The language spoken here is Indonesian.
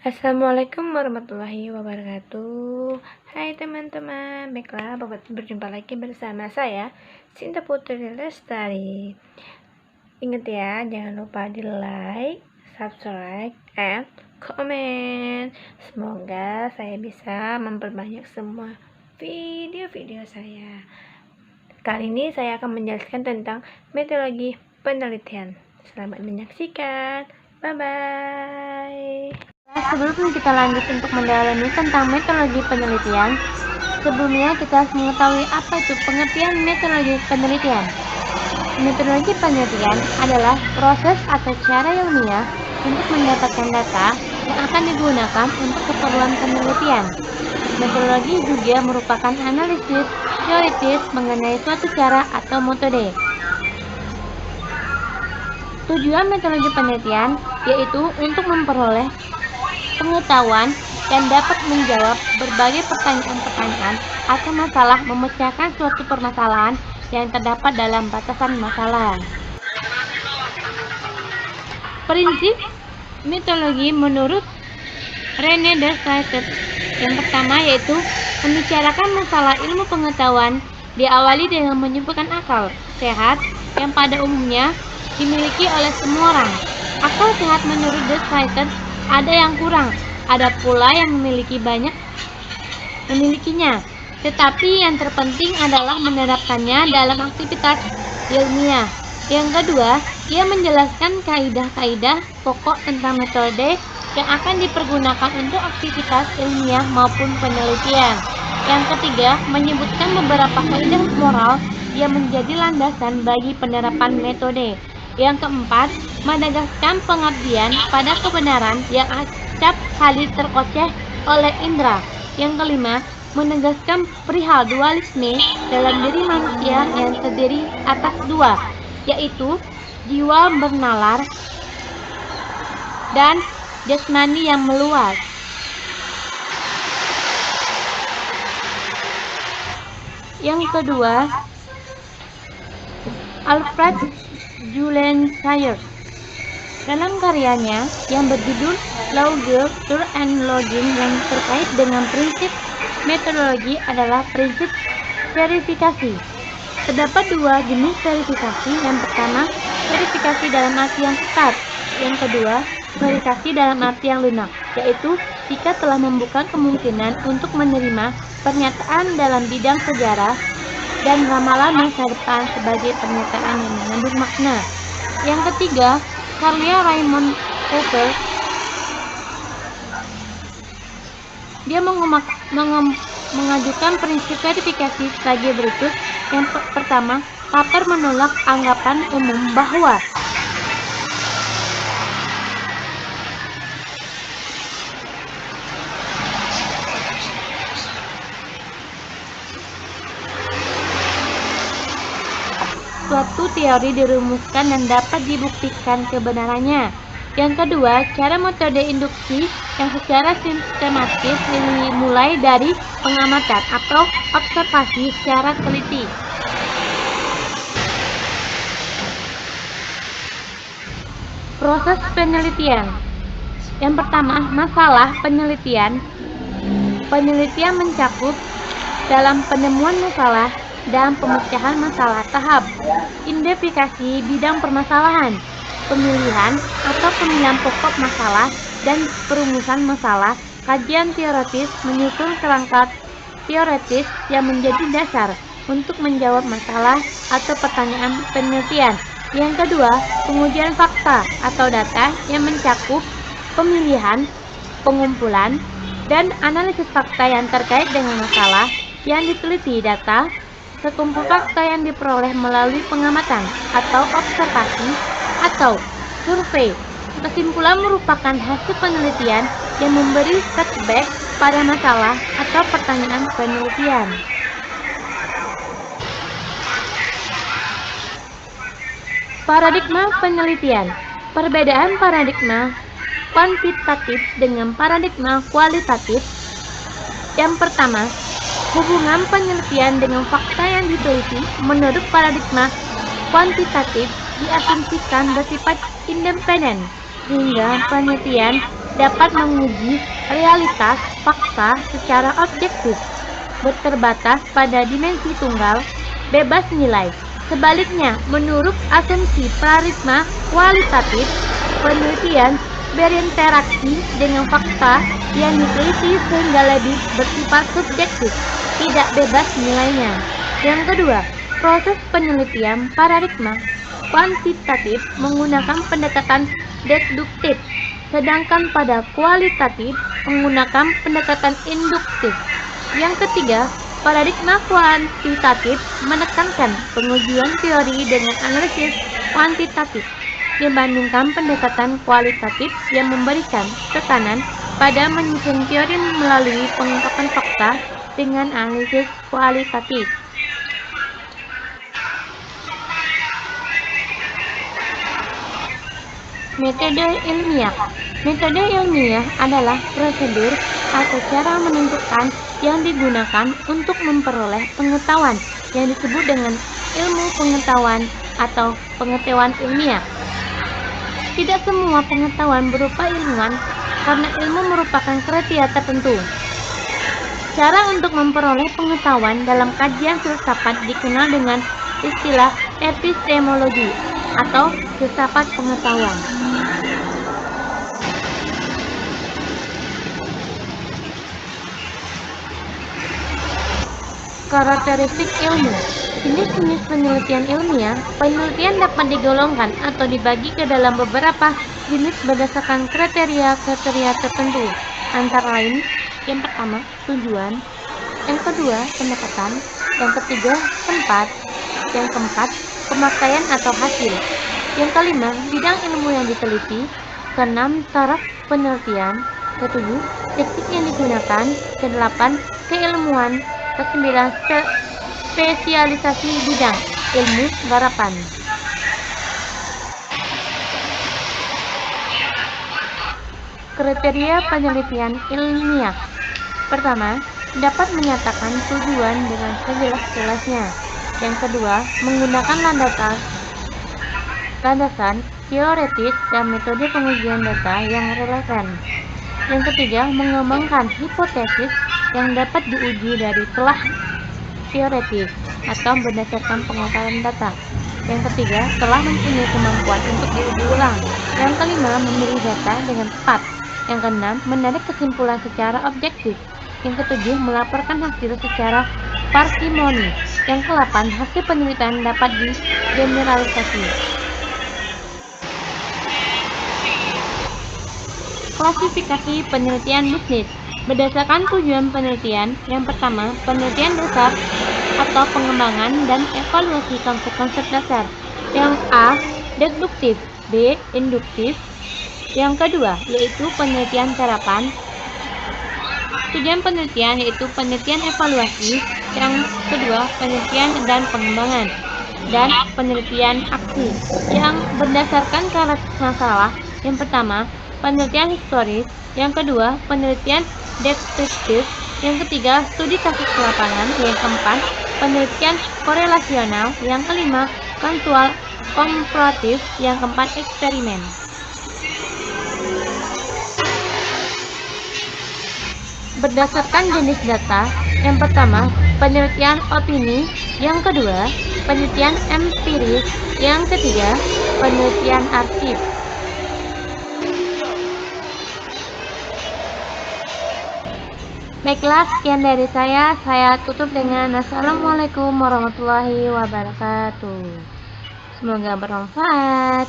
Assalamualaikum warahmatullahi wabarakatuh. Hai teman-teman, baiklah berjumpa lagi bersama saya Sinta Putri Lestari. Ingat ya, jangan lupa di like, subscribe, and comment. Semoga saya bisa memperbanyak semua video-video saya. Kali ini saya akan menjelaskan tentang metodologi penelitian. Selamat menyaksikan. Bye-bye. Sebelum kita lanjut untuk mendalami tentang metodologi penelitian, sebelumnya kita harus mengetahui apa itu pengertian metodologi penelitian. Metodologi penelitian adalah proses atau cara ilmiah untuk mendapatkan data yang akan digunakan untuk keperluan penelitian. Metodologi juga merupakan analisis teoritis mengenai suatu cara atau metode. Tujuan metodologi penelitian yaitu untuk memperoleh pengetahuan dan dapat menjawab berbagai pertanyaan-pertanyaan atau masalah, memecahkan suatu permasalahan yang terdapat dalam batasan masalah. Prinsip metodologi menurut René Descartes yang pertama yaitu membicarakan masalah ilmu pengetahuan diawali dengan menyebutkan akal sehat yang pada umumnya dimiliki oleh semua orang. Akal sehat menurut Descartes ada yang kurang, ada pula yang memilikinya. Tetapi yang terpenting adalah menerapkannya dalam aktivitas ilmiah. Yang kedua, ia menjelaskan kaidah-kaidah pokok tentang metode yang akan dipergunakan untuk aktivitas ilmiah maupun penelitian. Yang ketiga, menyebutkan beberapa kaidah moral yang menjadi landasan bagi penerapan metode. Yang keempat, menegaskan pengabdian pada kebenaran yang acap kali terkoceh oleh indera. Yang kelima, menegaskan perihal dualisme dalam diri manusia yang terdiri atas dua, yaitu jiwa bernalar dan jasmani yang meluas. Yang kedua, Alfred Julian Sayers dalam karyanya yang berjudul Logos, Truth and Login yang terkait dengan prinsip metodologi adalah prinsip verifikasi. Terdapat dua jenis verifikasi. Yang pertama, verifikasi dalam arti yang ketat. Yang kedua, verifikasi dalam arti yang lunak, yaitu jika telah membuka kemungkinan untuk menerima pernyataan dalam bidang sejarah dan ramalan masa depan sebagai pernyataan yang mengandung makna. Yang ketiga, karya Raymond Popper. Dia mengajukan prinsip verifikasi sebagai berikut. Yang pertama, Popper menolak anggapan umum bahwa suatu teori dirumuskan dan dapat dibuktikan kebenarannya. Yang kedua, cara metode induksi yang secara sistematis dimulai dari pengamatan atau observasi secara teliti. Proses penelitian. Yang pertama, masalah penelitian. Penelitian mencakup dalam penemuan masalah dan pemecahan masalah tahap, identifikasi bidang permasalahan, pemilihan atau pemilihan pokok masalah, dan perumusan masalah, kajian teoritis menyusun kerangka teoritis yang menjadi dasar untuk menjawab masalah atau pertanyaan penelitian. Yang kedua, pengujian fakta atau data yang mencakup pemilihan, pengumpulan, dan analisis fakta yang terkait dengan masalah yang diteliti. Data sekumpul fakta yang diperoleh melalui pengamatan atau observasi atau survei. Kesimpulan merupakan hasil penelitian yang memberi feedback pada masalah atau pertanyaan penelitian. Paradigma penelitian. Perbedaan paradigma kuantitatif dengan paradigma kualitatif. Yang pertama, hubungan penelitian dengan fakta yang diteliti. Menurut paradigma kuantitatif diasumsikan bersifat independen, sehingga penelitian dapat menguji realitas fakta secara objektif, terbatas pada dimensi tunggal, bebas nilai. Sebaliknya, menurut asumsi paradigma kualitatif, penelitian berinteraksi dengan fakta yang diteliti sehingga lebih bersifat subjektif, tidak bebas nilainya. Yang kedua, proses penelitian paradigma kuantitatif menggunakan pendekatan deduktif, sedangkan pada kualitatif menggunakan pendekatan induktif. Yang ketiga, paradigma kuantitatif menekankan pengujian teori dengan analisis kuantitatif dibandingkan pendekatan kualitatif yang memberikan tekanan pada menyusun teori melalui pengungkapan fakta dengan analisis kualitatif. Metode ilmiah. Metode ilmiah adalah prosedur atau cara menentukan yang digunakan untuk memperoleh pengetahuan yang disebut dengan ilmu pengetahuan atau pengetahuan ilmiah. Tidak semua pengetahuan berupa ilmuwan karena ilmu merupakan kriteria tertentu. Cara untuk memperoleh pengetahuan dalam kajian filsafat dikenal dengan istilah epistemologi atau filsafat pengetahuan. Karakteristik ilmu. Jenis-jenis penelitian ilmiah. Penelitian dapat digolongkan atau dibagi ke dalam beberapa jenis berdasarkan kriteria-kriteria tertentu. Antara lain, yang pertama, tujuan, yang kedua, pendekatan, yang ketiga, tempat, yang keempat, pemakaian atau hasil, yang kelima, bidang ilmu yang diteliti, keenam, taraf penelitian, ketujuh, teknik yang digunakan, kedelapan, keilmuan, kesembilan, spesialisasi bidang ilmu garapan. Kriteria penelitian ilmiah. Pertama, dapat menyatakan tujuan dengan sejelas-jelasnya. Yang kedua, menggunakan landasan teoretis dan metode pengujian data yang relevan. Yang ketiga, mengembangkan hipotesis yang dapat diuji dari telah teoretis atau berdasarkan pengetahuan data. Yang ketiga, telah mempunyai kemampuan untuk diuji ulang. Yang kelima, memilih data dengan tepat. Yang keenam, menarik kesimpulan secara objektif. Yang ketujuh, melaporkan hasil secara parsimoni. Yang kedelapan, hasil penelitian dapat digeneralisasi. Klasifikasi penelitian bisnis berdasarkan tujuan penelitian. Yang pertama, penelitian dasar atau pengembangan dan evaluasi konsep-konsep dasar. Yang A, deduktif, B, induktif. Yang kedua, yaitu penelitian terapan. Tujuan penelitian yaitu penelitian evaluasi. Yang kedua, penelitian dan pengembangan dan penelitian aksi yang berdasarkan karakter masalah. Yang pertama, penelitian historis. Yang kedua, penelitian deskriptif. Yang ketiga, studi kasus lapangan. Yang keempat, penelitian korelasional. Yang kelima, komparatif. Yang keempat, eksperimen. Berdasarkan jenis data. Yang pertama, penelitian opini. Yang kedua, penelitian empiris. Yang ketiga, penelitian arsip. Baiklah, sekian dari saya. Saya tutup dengan Assalamualaikum warahmatullahi wabarakatuh. Semoga bermanfaat.